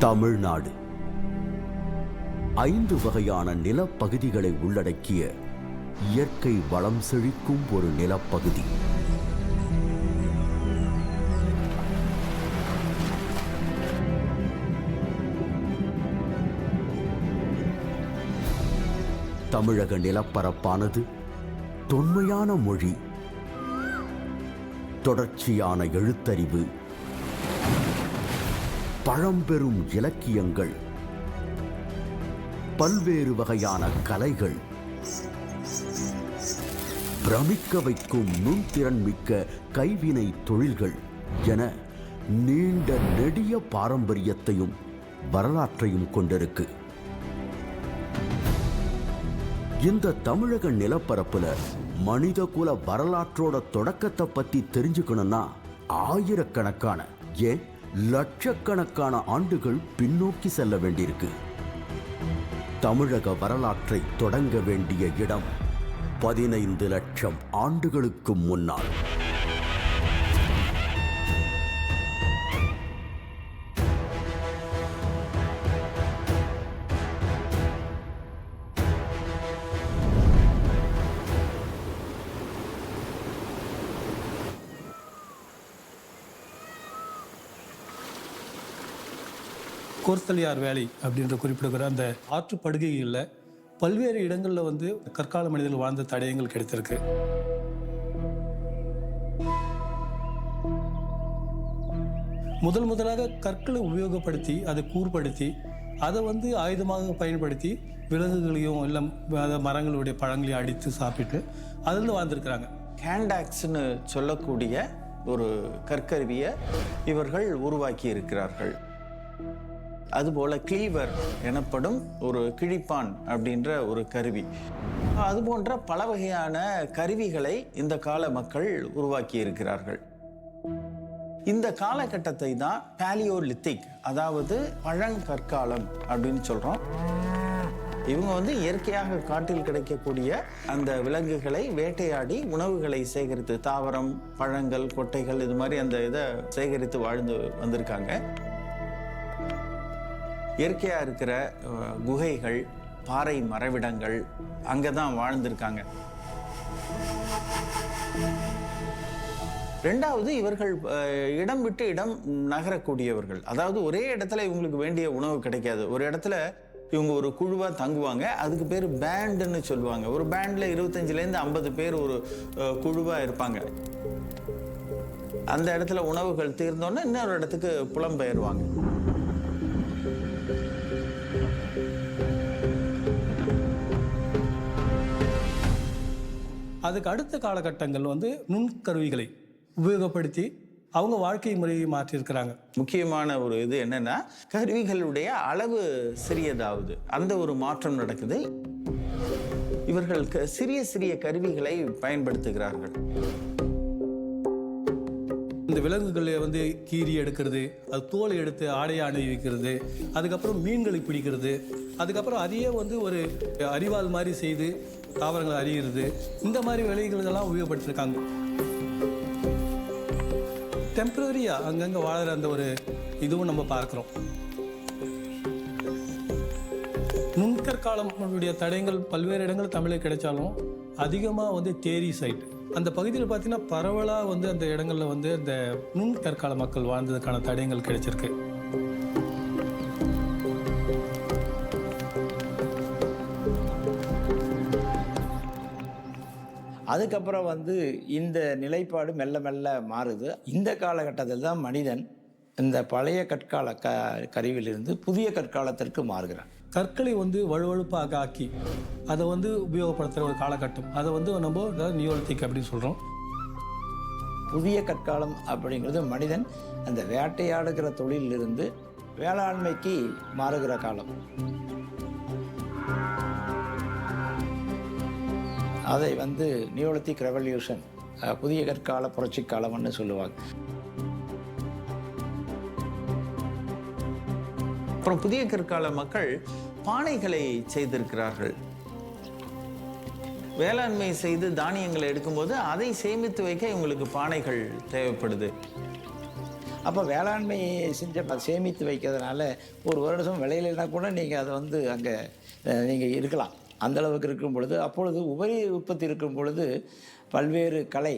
தமிழ்நாடு 5 வகையான நிலப்பகுதிகளை உள்ளடக்கிய இயற்கை வளம் செழிக்கும் ஒரு நிலப்பகுதி. தமிழக நிலப்பரப்பானது தொன்மையான மொழி, தொடர்ச்சியான எழுத்தறிவு, பழம்பெரும் இலக்கியங்கள், பல்வேறு வகையான கலைகள், பிரமிக்க வைக்கும் நுண்திறன் மிக்க கைவினை தொழில்கள் என நீண்ட நெடிய பாரம்பரியத்தையும் வரலாற்றையும் கொண்டிருக்கு. இந்த தமிழக நிலப்பரப்புல மனிதகுல வரலாற்றோட தொடக்கத்தை பத்தி தெரிஞ்சுக்கணும்னா ஆயிரக்கணக்கான ஏன் லட்சக்கணக்கான ஆண்டுகள் பின்னோக்கி செல்ல வேண்டியிருக்கு. தமிழக வரலாற்றை தொடங்க வேண்டிய இடம் 15 லட்சம் ஆண்டுகளுக்கு முன்னால். கோர்த்தலியார் வேலி அப்படின்ற குறிப்பிடுகிற அந்த ஆற்று படுகைகளில் பல்வேறு இடங்களில் வந்து கற்கால மனிதர்கள் வாழ்ந்த தடயங்கள் கிடைத்திருக்கு. முதலாக கற்களை உபயோகப்படுத்தி அதை கூர்படுத்தி அதை வந்து ஆயுதமாக பயன்படுத்தி விலங்குகளையும் எல்லாம் மரங்களுடைய பழங்களையும் அடித்து சாப்பிட்டு அதில் வாழ்ந்திருக்கிறாங்க. ஹேண்டாக்ஸ்னு சொல்லக்கூடிய ஒரு கற்கருவியை இவர்கள் உருவாக்கி இருக்கிறார்கள். அதுபோல கிளீவர் எனப்படும் ஒரு கிழிப்பான் அப்படின்ற ஒரு கருவி, அது போன்ற பல வகையான கருவிகளை இந்த கால மக்கள் உருவாக்கி இருக்கிறார்கள். இந்த காலகட்டத்தை தான் பேலியோலித்திக், அதாவது பழங்கற்காலம் அப்படின்னு சொல்றோம். இவங்க வந்து இயற்கையாக காட்டில் கிடைக்கக்கூடிய அந்த விலங்குகளை வேட்டையாடி உணவுகளை சேகரித்து, தாவரம், பழங்கள், கொட்டைகள் இது மாதிரி அந்த இதை சேகரித்து வாழ்ந்து வந்திருக்காங்க. இயற்கையாக இருக்கிற குகைகள், பாறை மறைவிடங்கள், அங்கே தான் வாழ்ந்திருக்காங்க. ரெண்டாவது, இவர்கள் இடம் விட்டு இடம் நகரக்கூடியவர்கள். அதாவது ஒரே இடத்துல இவங்களுக்கு வேண்டிய உணவு கிடைக்காது. ஒரு இடத்துல இவங்க ஒரு குழுவாக தங்குவாங்க. அதுக்கு பேர் பேண்டுன்னு சொல்லுவாங்க. ஒரு பேண்டில் 25லேருந்து 50 பேர் ஒரு குழுவாக இருப்பாங்க. அந்த இடத்துல உணவுகள் தீர்ந்தோன்னே இன்னொரு இடத்துக்கு புலம்பெயர்வாங்க. அதுக்கு அடுத்த காலகட்டங்கள் வந்து நுண்கருவிகளை உபயோகப்படுத்தி அவங்க வாழ்க்கை முறையை மாற்றியிருக்கிறாங்க. முக்கியமான ஒரு இது என்னன்னா, கருவிகளுடைய அளவு சிறியதாவது அந்த ஒரு மாற்றம் நடக்குது. இவர்கள் சிறிய சிறிய கருவிகளை பயன்படுத்துகிறார்கள். இந்த விலங்குகளை வந்து கீறி எடுக்கிறது, அது தோலை எடுத்து ஆடையை அணிவிக்கிறது, அதுக்கப்புறம் மீன்களை பிடிக்கிறது, அதுக்கப்புறம் அதையே வந்து ஒரு அரிவாள் மாதிரி செய்து தாவரங்களை அறிகிறது, இந்த மாதிரி வேலைகளெல்லாம் உபயோகப்படுத்திருக்காங்க. டெம்பரரியாக அங்கங்கே வாழற அந்த ஒரு இதுவும் நம்ம பார்க்குறோம். நுண்கற்காலமுடைய தடயங்கள் பல்வேறு இடங்கள் தமிழில் கிடைச்சாலும் அதிகமாக வந்து தேரி சைட் அந்த பகுதியில் பார்த்தீங்கன்னா பரவலாக வந்து அந்த இடங்களில் வந்து அந்த நுண்கற்கால மக்கள் வாழ்ந்ததுக்கான தடயங்கள் கிடைச்சிருக்கு. அதுக்கப்புறம் வந்து இந்த நிலைப்பாடு மெல்ல மெல்ல மாறுது. இந்த காலகட்டத்தில் தான் மனிதன் இந்த பழைய கற்கால கருவியிலிருந்து புதிய கற்காலத்திற்கு மாறுகிறான். கற்களை வந்து வழுவழுப்பாக ஆக்கி அதை வந்து உபயோகப்படுத்துகிற ஒரு காலகட்டம், அதை வந்து நம்ம நியோலித்திக் அப்படின்னு சொல்கிறோம். புதிய கற்காலம் அப்படிங்கிறது மனிதன் அந்த வேட்டையாடுகிற தொழிலிருந்து வேளாண்மைக்கு மாறுகிற காலம். அதை வந்து நியோலித்திக் ரெவல்யூஷன், புதிய கற்கால புரட்சி காலம்னு சொல்லுவாங்க. அப்புறம் புதிய கற்கால மக்கள் பானைகளை செய்திருக்கிறார்கள். வேளாண்மை செய்து தானியங்களை எடுக்கும்போது அதை சேமித்து வைக்க இவங்களுக்கு பானைகள் தேவைப்படுது. அப்போ வேளாண்மை செஞ்ச சேமித்து வைக்கிறதுனால ஒரு வருடம் விளையிலனா கூட நீங்கள் அதை வந்து அங்கே நீங்கள் இருக்கலாம். அந்தளவுக்கு இருக்கும் பொழுது அப்பொழுது உபரி உற்பத்தி இருக்கும் பொழுது பல்வேறு கலை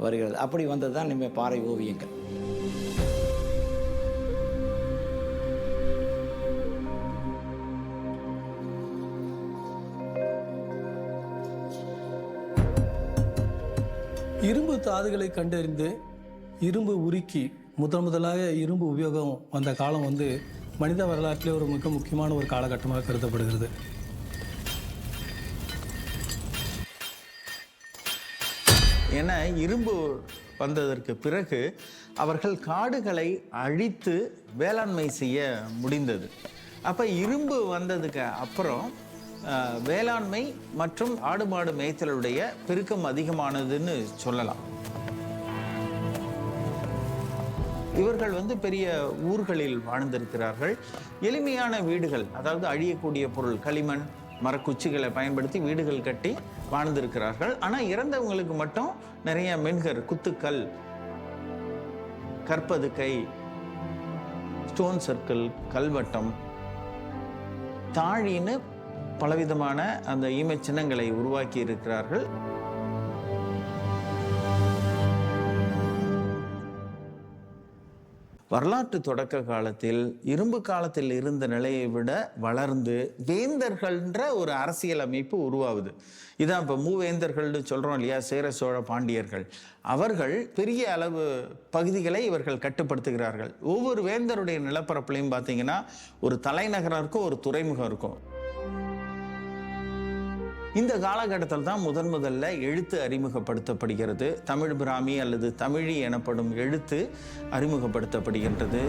வருகிறது. அப்படி வந்தது தான் நம்ம பாறை ஓவியங்கள். இரும்பு தாதுகளை கண்டறிந்து இரும்பு உருக்கி முதலாக இரும்பு உபயோகம் வந்த காலம் வந்து மனித வரலாற்றிலே ஒரு மிக முக்கியமான ஒரு காலகட்டமாக கருதப்படுகிறது. ஏன்னா இரும்பு வந்ததற்கு பிறகு அவர்கள் காடுகளை அழித்து வேளாண்மை செய்ய முடிந்தது. அப்போ இரும்பு வந்ததுக்கு அப்புறம் வேளாண்மை மற்றும் ஆடு மாடு மேய்த்தலுடைய பெருக்கம் அதிகமானதுன்னு சொல்லலாம். இவர்கள் வந்து பெரிய ஊர்களில் வாழ்ந்திருக்கிறார்கள். எளிமையான வீடுகள், அதாவது அழியக்கூடிய பொருள் களிமண் மரக்குச்சிகளை பயன்படுத்தி வீடுகள் கட்டி வாழ்ந்திருக்கிறார்கள். ஆனால் இறந்தவங்களுக்கு மட்டும் நிறைய மென்கர், குத்துக்கல், கற்பதுக்கை, ஸ்டோன் சர்க்கிள், கல்வட்டம், தாழின்னு பலவிதமான அந்த ஈம சின்னங்களை உருவாக்கி இருக்கிறார்கள். வரலாற்று தொடக்க காலத்தில் இரும்பு காலத்தில் இருந்த நிலையை விட வளர்ந்து வேந்தர்கள்ன்ற ஒரு அரசியல் அமைப்பு உருவாகுது. இதான் இப்போ மூவேந்தர்கள்னு சொல்கிறோம் இல்லையா, சேர சோழ பாண்டியர்கள். அவர்கள் பெரிய அளவு பகுதிகளை இவர்கள் கட்டுப்படுத்துகிறார்கள். ஒவ்வொரு வேந்தருடைய நிலப்பரப்புலையும் பார்த்தீங்கன்னா ஒரு தலைநகரம் இருக்கும், ஒரு துறைமுகம் இருக்கும். இந்த காலகட்டத்தில் தான் முதல்ல எழுத்து அறிமுகப்படுத்தப்படுகிறது. தமிழ் பிராமி அல்லது தமிழி எனப்படும் எழுத்து அறிமுகப்படுத்தப்படுகின்றது.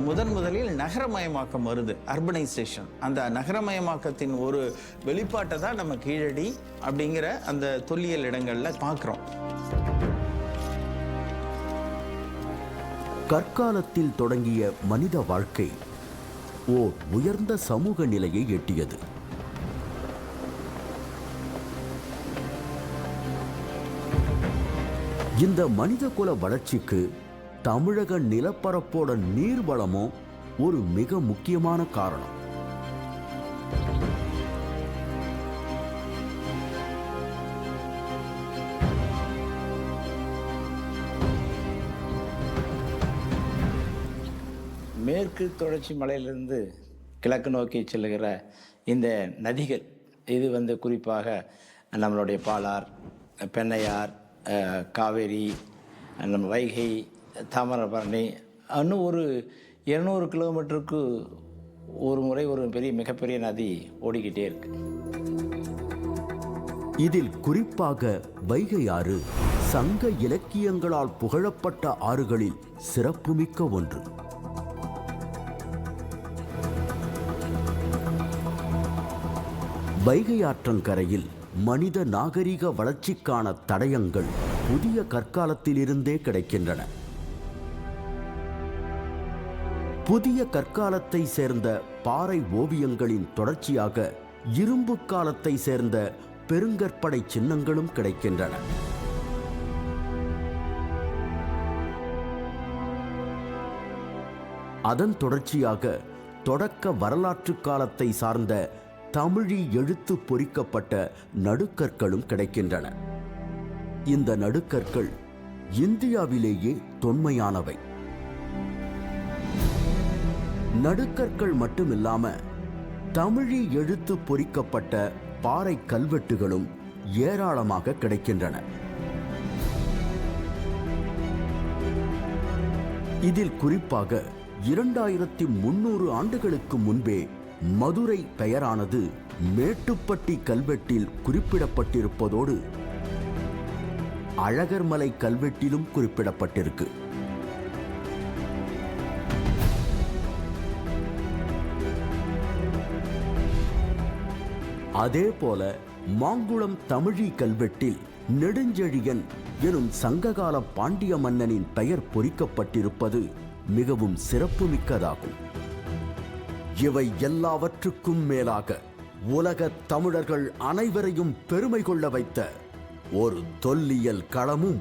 முதலில் நகரமயமாக்கம் வருது, அர்பனைசேஷன். அந்த நகரமயமாக்கத்தின் ஒரு வெளிப்பாட்டை தான் நம்ம கீழடி அப்படிங்கிற அந்த தொல்லியல் இடங்கள்ல பார்க்கிறோம். கற்காலத்தில் தொடங்கிய மனித வாழ்க்கை ஓர் உயர்ந்த சமூக நிலையை எட்டியது. இந்த மனிதகுல வளர்ச்சிக்கு தமிழக நிலப்பரப்போட நீர்வளமும் ஒரு மிக முக்கியமான காரணம். மேற்கு தொடர்ச்சி மலையிலிருந்து கிழக்கு நோக்கி செல்லுகிற இந்த நதிகள், இது வந்து குறிப்பாக நம்மளுடைய பாலார், பெண்ணையார், காவேரி, நம்ம வைகை, தாமிரபரணி, இன்னும் ஒரு 200 கிலோமீட்டருக்கு ஒரு முறை ஒரு மிகப்பெரிய நதி ஓடிக்கிட்டே இருக்கு. இதில் குறிப்பாக வைகை ஆறு சங்க இலக்கியங்களால் புகழப்பட்ட ஆறுகளில் சிறப்புமிக்க ஒன்று. வைகை ஆற்றங்கரையில் மனித நாகரிக வளர்ச்சிக்கான தடயங்கள் புதிய கற்காலத்திலிருந்தே கிடைக்கின்றன. புதிய கற்காலத்தை சேர்ந்த பாறை ஓவியங்களின் தொடர்ச்சியாக இரும்பு காலத்தை சேர்ந்த பெருங்கற்படை சின்னங்களும் கிடைக்கின்றன. அதன் தொடர்ச்சியாக தொடக்க வரலாற்று காலத்தை சார்ந்த தமிழி எழுத்து பொறிக்கப்பட்ட நடுக்கற்களும் கிடைக்கின்றன. இந்த நடுக்கற்கள் இந்தியாவிலேயே தொன்மையானவை. நடுக்கற்கள் மட்டுமில்லாம தமிழி எழுத்து பொறிக்கப்பட்ட பாறை கல்வெட்டுகளும் ஏராளமாக கிடைக்கின்றன. இதில் குறிப்பாக 2300 ஆண்டுகளுக்கு முன்பே மதுரை பெயரானது மேட்டுப்பட்டி கல்வெட்டில் குறிப்பிடப்பட்டிருப்பதோடு அழகர்மலை கல்வெட்டிலும் குறிப்பிடப்பட்டிருக்கு. அதேபோல மாங்குளம் தமிழி கல்வெட்டில் நெடுஞ்செழியன் எனும் சங்ககால பாண்டிய மன்னனின் பெயர் பொறிக்கப்பட்டிருப்பது மிகவும் சிறப்புமிக்கதாகும். இவை எல்லாவற்றுக்கும் மேலாக உலக தமிழர்கள் அனைவரையும் பெருமை கொள்ள வைத்த ஒரு தொல்லியல் களமும்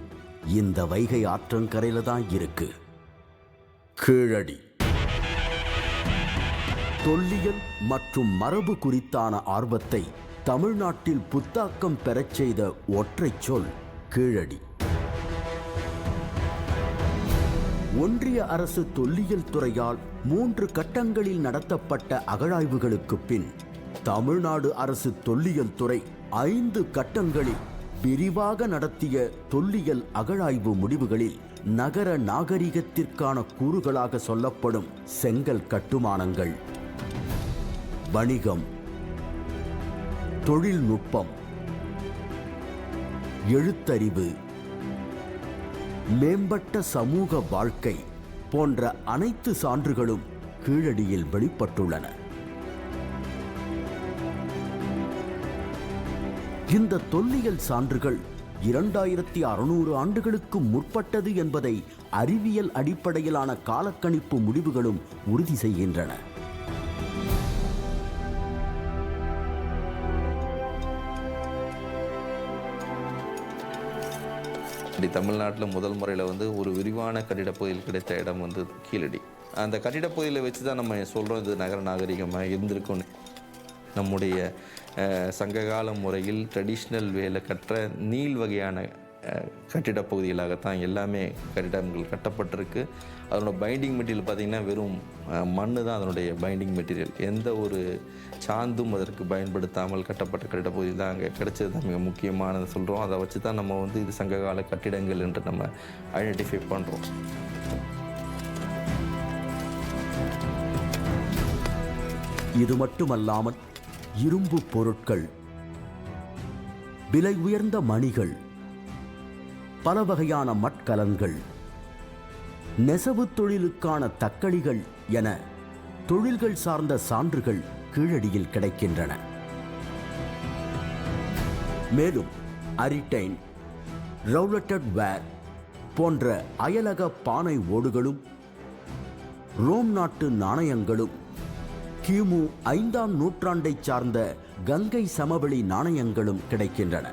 இந்த வைகை ஆற்றங்கரையில தான் இருக்கு. கீழடி. தொல்லியல் மற்றும் மரபு குறித்தான ஆர்வத்தை தமிழ்நாட்டில் புத்தாக்கம் பெறச் செய்த ஒற்றைச் சொல் கீழடி. ஒன்றிய அரசு தொல்லியல் துறையால் 3 கட்டங்களில் நடத்தப்பட்ட அகழாய்வுகளுக்கு பின் தமிழ்நாடு அரசு தொல்லியல் துறை 5 கட்டங்களில் விரிவாக நடத்திய தொல்லியல் அகழாய்வு முடிவுகளில் நகர நாகரிகத்திற்கான கூறுகளாக சொல்லப்படும் செங்கல் கட்டுமானங்கள், வணிகம், தொழில்நுட்பம், எழுத்தறிவு, மேம்பட்ட சமூக வாழ்க்கை போன்ற அனைத்து சான்றுகளும் கீழடியில் வெளிப்பட்டுள்ளன. இந்த தொல்லியல் சான்றுகள் 2600 ஆண்டுகளுக்கு முற்பட்டது என்பதை அறிவியல் அடிப்படையிலான காலக்கணிப்பு முடிவுகளும் உறுதி செய்கின்றன. தமிழ்நாட்டில் முதல் முறையில் வந்து ஒரு விரிவான கட்டிடப் பகுதியில் கிடைத்த இடம் வந்து கீழடி. அந்த கட்டிடப் பகுதியில் வச்சு தான் நம்ம சொல்கிறோம் இது நகர நாகரிகமாக இருந்திருக்கும். நம்முடைய சங்ககால முறையில் ட்ரெடிஷ்னல் வேலை கற்ற நீள் வகையான கட்டிடப் பகுதிகளாகத்தான் எல்லாமே கட்டிடங்கள் கட்டப்பட்டிருக்கு. அதனோட பைண்டிங் மெட்டீரியல் பார்த்திங்கன்னா வெறும் மண் தான் அதனுடைய பைண்டிங் மெட்டீரியல். எந்த ஒரு சாந்தும் அதற்கு பயன்படுத்தாமல் கட்டப்பட்ட கட்டிடப் பகுதி தான் அங்கே கிடைச்சது தான் மிக முக்கியமானது சொல்கிறோம். அதை வச்சு தான் நம்ம வந்து இது சங்ககால கட்டிடங்கள் என்று நம்ம ஐடென்டிஃபை பண்ணுறோம். இது மட்டுமல்லாமல் இரும்பு பொருட்கள், விலை உயர்ந்த மணிகள், பல வகையான மட்கலன்கள், நெசவு தொழிலுக்கான தக்களிகள் என தொழில்கள் சார்ந்த சான்றுகள் கீழடியில் கிடைக்கின்றன. மேலும் அரிட்டைன், ரவுலட்டட் வேர் போன்ற அயலக பானை ஓடுகளும், ரோம் நாட்டு நாணயங்களும், கிமு 5ஆம் நூற்றாண்டைச் சார்ந்த கங்கை சமவெளி நாணயங்களும் கிடைக்கின்றன.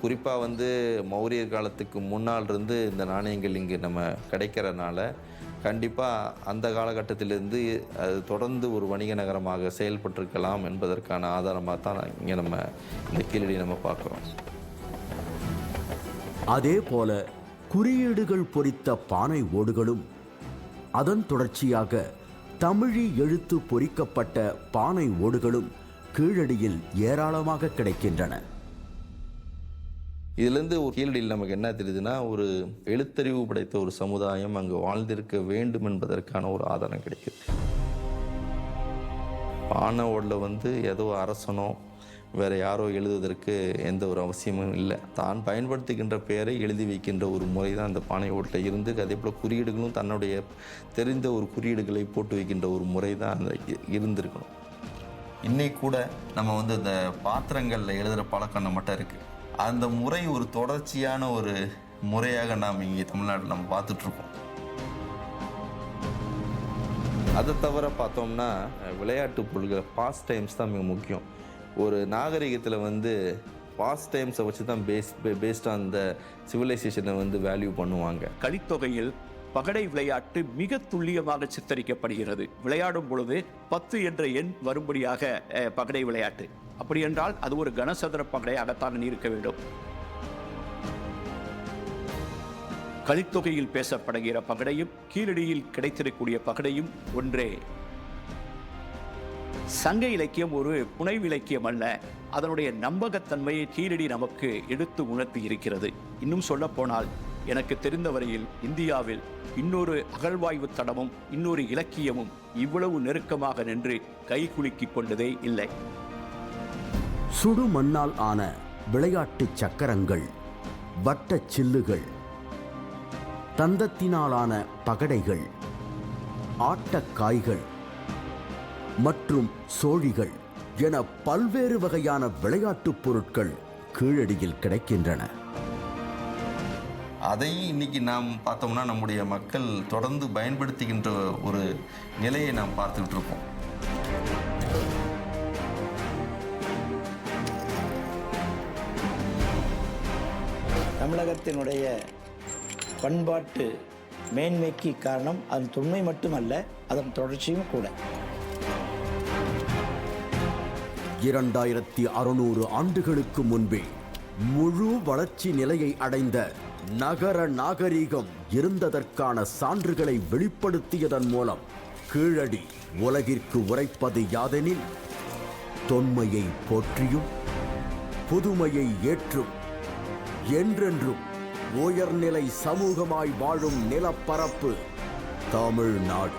குறிப்பாக வந்து மௌரியர் காலத்துக்கு முன்னால் இருந்து இந்த நாணயங்கள் இங்கே நம்ம கிடைக்கிறனால கண்டிப்பாக அந்த காலகட்டத்திலிருந்து அது தொடர்ந்து ஒரு வணிக நகரமாக செயல்பட்டிருக்கலாம் என்பதற்கான ஆதாரமாக தான் இங்கே நம்ம இந்த கீழடி நம்ம பார்க்குறோம். அதே போல குறியீடுகள் பொறித்த பானை ஓடுகளும், அதன் தொடர்ச்சியாக தமிழி எழுத்து பொறிக்கப்பட்ட பானை ஓடுகளும் கீழடியில் ஏராளமாக கிடைக்கின்றன. இதிலிருந்து ஒரு கீழடியில் நமக்கு என்ன தெரியுதுன்னா, ஒரு எழுத்தறிவு படைத்த ஒரு சமுதாயம் அங்கு வாழ்ந்திருக்க வேண்டும் என்பதற்கான ஒரு ஆதாரம் கிடைக்குது. பானை ஓடில் வந்து ஏதோ அரசனோ வேற யாரோ எழுதுவதற்கு எந்த ஒரு அவசியமும் இல்லை. தான் பயன்படுத்துகின்ற பெயரை எழுதி வைக்கின்ற ஒரு முறை தான் அந்த பானை ஓட்டில் இருந்து, அதே போல் குறியீடுகளும் தன்னுடைய தெரிந்த ஒரு குறியீடுகளை போட்டு வைக்கின்ற ஒரு முறை தான் அந்த இருந்திருக்கணும். இன்னைக்கு கூட நம்ம வந்து இந்த பாத்திரங்களில் எழுதுகிற பழக்கம் நம்மகிட்ட இருக்குது. அந்த முறை ஒரு தொடர்ச்சியான ஒரு முறையாக நாம் இங்கே தமிழ்நாட்டில் நம்ம பார்த்துட்ருக்கோம். அதை தவிர பார்த்தோம்னா விளையாட்டு பொருட்கள், பாஸ்ட் டைம்ஸ் தான் மிக முக்கியம். ஒரு நாகரிகத்தில் வந்து பாஸ்ட் டைம்ஸை வச்சு தான் பேஸ்ட் ஆன் த சிவிலைசேஷனை வந்து வேல்யூ பண்ணுவாங்க. கலித்தொகையில் பகடை விளையாட்டு மிக துல்லியமாக சித்தரிக்கப்படுகிறது. விளையாடும் பொழுது 10 என்ற எண் வரும்படியாக பகடை விளையாட்டு. அப்படி என்றால் அது ஒரு கனசதுர பகடையாகத்தான் இருக்க வேண்டும். கலித்தொகையில் பேசப்படுகிற பகடையும் கீழடியில் கிடைத்திருக்கக்கூடிய பகடையும் ஒன்றே. சங்க இலக்கியம் ஒரு புனைவு இலக்கியம் அல்ல. அதனுடைய நம்பகத்தன்மையை கீழடி நமக்கு எடுத்து உணர்த்தி இருக்கிறது. இன்னும் சொல்ல போனால் எனக்கு தெரிந்த வரையில் இந்தியாவில் இன்னொரு அகழ்வாய்வு தடமும் இன்னொரு இலக்கியமும் இவ்வளவு நெருக்கமாக நின்று கைகுலுக்கிக் கொண்டதே இல்லை. சுடு மண்ணால் ஆன விளையாட்டு சக்கரங்கள், வட்டச் சில்லுகள், தந்தத்தினாலான பகடைகள், ஆட்டக்காய்கள் மற்றும் சோழிகள் என பல்வேறு வகையான விளையாட்டுப் பொருட்கள் கீழடியில் கிடைக்கின்றன. அதையும் இன்னைக்கு நாம் பார்த்தோம்னா நம்முடைய மக்கள் தொடர்ந்து பயன்படுத்துகின்ற ஒரு நிலையை நாம் பார்த்துக்கிட்டு இருக்கோம். தமிழகத்தில் தமிழகத்தினுடைய பண்பாட்டு மேன்மைக்கு காரணம் அதன் தொன்மை மட்டுமல்ல, அதன் தொடர்ச்சியும் கூட. 2600 ஆண்டுகளுக்கு முன்பே முழு வளர்ச்சி நிலையை அடைந்த நகர நாகரீகம் இருந்ததற்கான சான்றுகளை வெளிப்படுத்தியதன் மூலம் கீழடி உலகிற்கு உரைப்பது யாதெனில், தொன்மையை போற்றியும் புதுமையை ஏற்றும் என்றென்றும் உயர்நிலை சமூகமாய் வாழும் நிலப்பரப்பு தமிழ்நாடு.